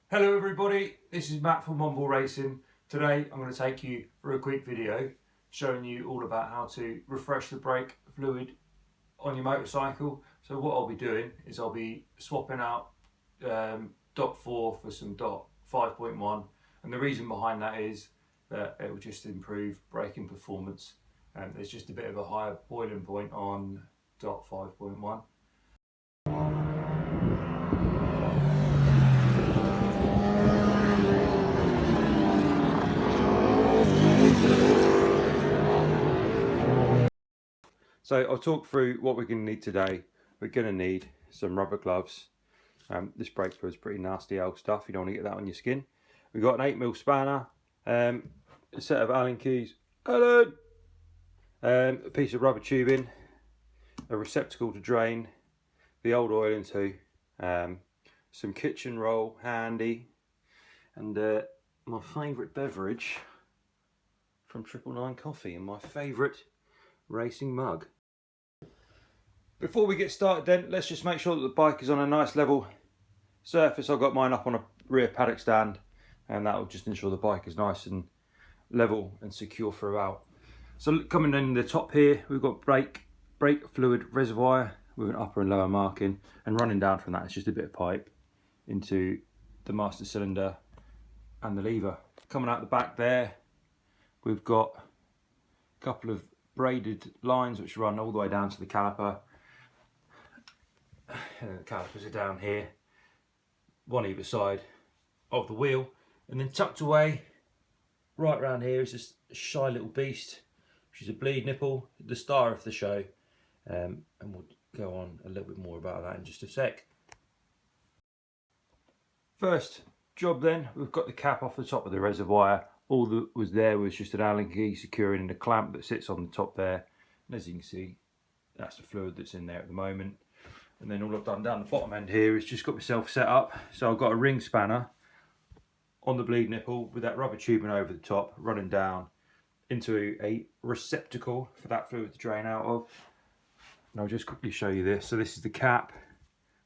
Hello everybody, this is Matt from Monball Racing. Today I'm going to take you through a quick video showing you all about how to refresh the brake fluid on your motorcycle. So what I'll be doing is I'll be swapping out dot 4 for some dot 5.1, and the reason behind that is that it will just improve braking performance. There's just a bit of a higher boiling point on dot 5.1. So I'll talk through what we're going to need today. We're going to need some rubber gloves. This brake fluid is pretty nasty old stuff. You don't want to get that on your skin. We've got an 8mm spanner, a set of Allen keys, a piece of rubber tubing, a receptacle to drain the old oil into, some kitchen roll handy, and my favourite beverage from 999 Coffee, and my favourite racing mug. Before we get started then, let's just make sure that the bike is on a nice level surface. I've got mine up on a rear paddock stand, and that will just ensure the bike is nice and level and secure throughout. So coming in the top here, we've got brake fluid reservoir with an upper and lower marking, and running down from that it's just a bit of pipe into the master cylinder and the lever. Coming out the back there, we've got a couple of braided lines which run all the way down to the caliper, and the calipers are down here, one either side of the wheel, and then tucked away right around here is this shy little beast, which is a bleed nipple, the star of the show, and we'll go on a little bit more about that in just a sec. First job then, we've got the cap off the top of the reservoir. All that was there was just an Allen key securing in a clamp that sits on the top there, and as you can see, that's the fluid that's in there at the moment. And then all I've done down the bottom end here is just got myself set up. So I've got a ring spanner on the bleed nipple with that rubber tubing over the top, running down into a receptacle for that fluid to drain out of. And I'll just quickly show you this. So this is the cap.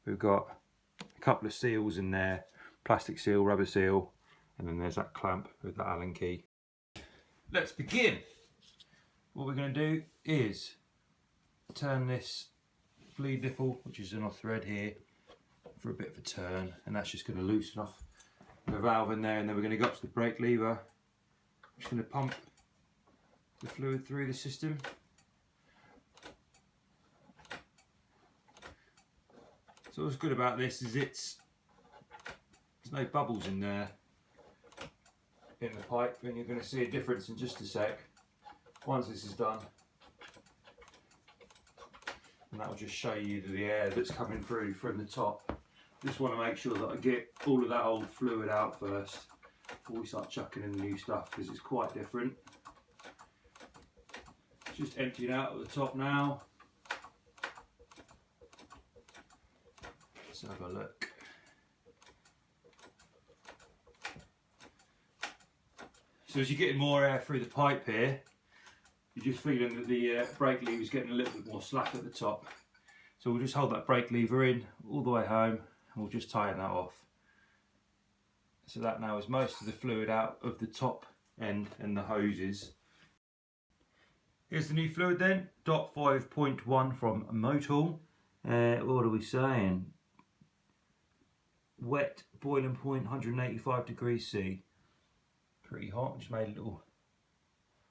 We've got a couple of seals in there, plastic seal, rubber seal, and then there's that clamp with that Allen key. Let's begin. What we're going to do is turn this bleed nipple, which is in our thread here, for a bit of a turn, and that's just going to loosen off the valve in there, and then we're going to go up to the brake lever. I'm just going to pump the fluid through the system. So what's good about this is there's no bubbles in there in the pipe, and you're going to see a difference in just a sec once this is done. And that will just show you the air that's coming through from the top. Just want to make sure that I get all of that old fluid out first before we start chucking in the new stuff, because it's quite different. Just emptying out at the top now. Let's have a look. So as you're getting more air through the pipe here, you're just feeling that the brake lever is getting a little bit more slack at the top. So we'll just hold that brake lever in all the way home, and we'll just tighten that off. So that now is most of the fluid out of the top end and the hoses. Here's the new fluid then, dot 5.1 from Motul. What are we saying? Wet, boiling point 185 degrees C. Pretty hot. Just made a little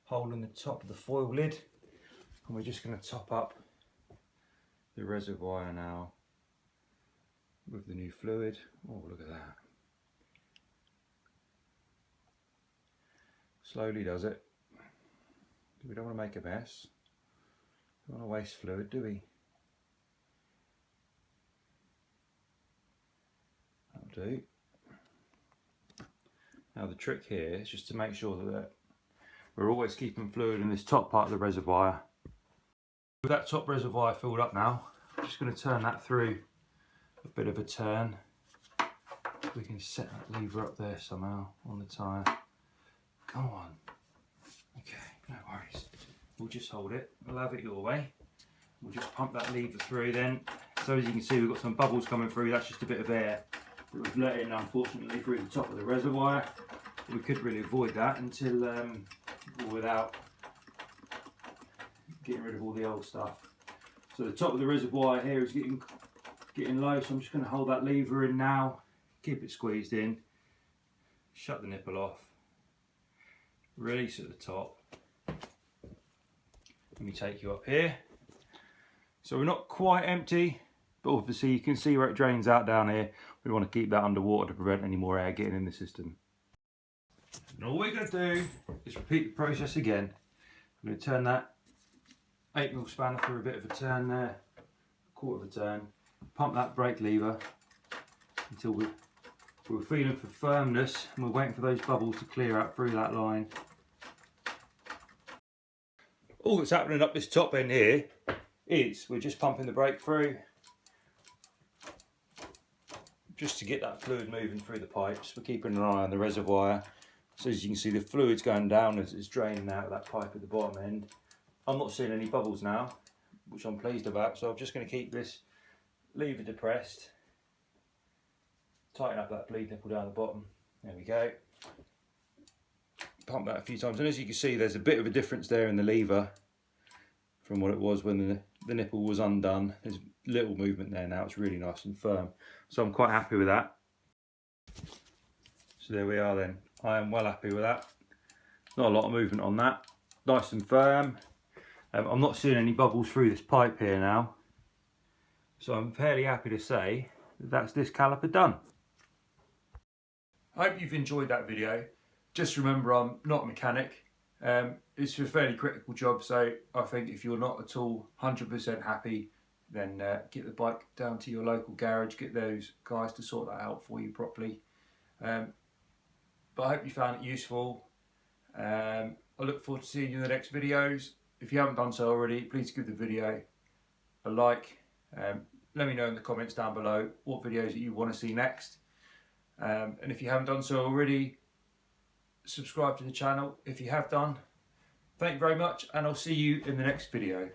hole in the top of the foil lid, and we're just going to top up the reservoir now with the new fluid. Oh, look at that. Slowly does it. We don't want to make a mess. We don't want to waste fluid, do we? That'll do. Now the trick here is just to make sure that we're always keeping fluid in this top part of the reservoir. With that top reservoir filled up now, I'm just going to turn that through a bit of a turn. We can set that lever up there somehow on the tyre. Come on. Okay, no worries. We'll just hold it. We'll have it your way. We'll just pump that lever through then. So as you can see, we've got some bubbles coming through. That's just a bit of air that we've let in, unfortunately, through the top of the reservoir. We could really avoid that until without getting rid of all the old stuff. So the top of the reservoir here is getting low, so I'm just going to hold that lever in now, keep it squeezed in, shut the nipple off, release at the top. Let me take you up here. So we're not quite empty, but obviously you can see where it drains out down here. We want to keep that underwater to prevent any more air getting in the system. And all we're going to do is repeat the process again. I'm going to turn that 8mm spanner through a bit of a turn there, a quarter of a turn, pump that brake lever until we're feeling for firmness, and we're waiting for those bubbles to clear out through that line. All that's happening up this top end here is we're just pumping the brake through just to get that fluid moving through the pipes. We're keeping an eye on the reservoir, so as you can see the fluid's going down as it's draining out of that pipe at the bottom end. I'm not seeing any bubbles now, which I'm pleased about, so I'm just going to keep this lever depressed, tighten up that bleed nipple down the bottom. There we go. Pump that a few times, and as you can see there's a bit of a difference there in the lever from what it was when the nipple was undone. There's little movement there now, it's really nice and firm, so I'm quite happy with that. So there we are then, I am well happy with that. Not a lot of movement on that, nice and firm. I'm not seeing any bubbles through this pipe here now, so I'm fairly happy to say that that's this caliper done. I hope you've enjoyed that video. Just remember, I'm not a mechanic. It's a fairly critical job, so I think if you're not at all 100% happy, then get the bike down to your local garage, get those guys to sort that out for you properly. But I hope you found it useful. I look forward to seeing you in the next videos. If you haven't done so already, please give the video a like. Let me know in the comments down below what videos that you want to see next. And if you haven't done so already, subscribe to the channel if you have done. Thank you very much, and I'll see you in the next video.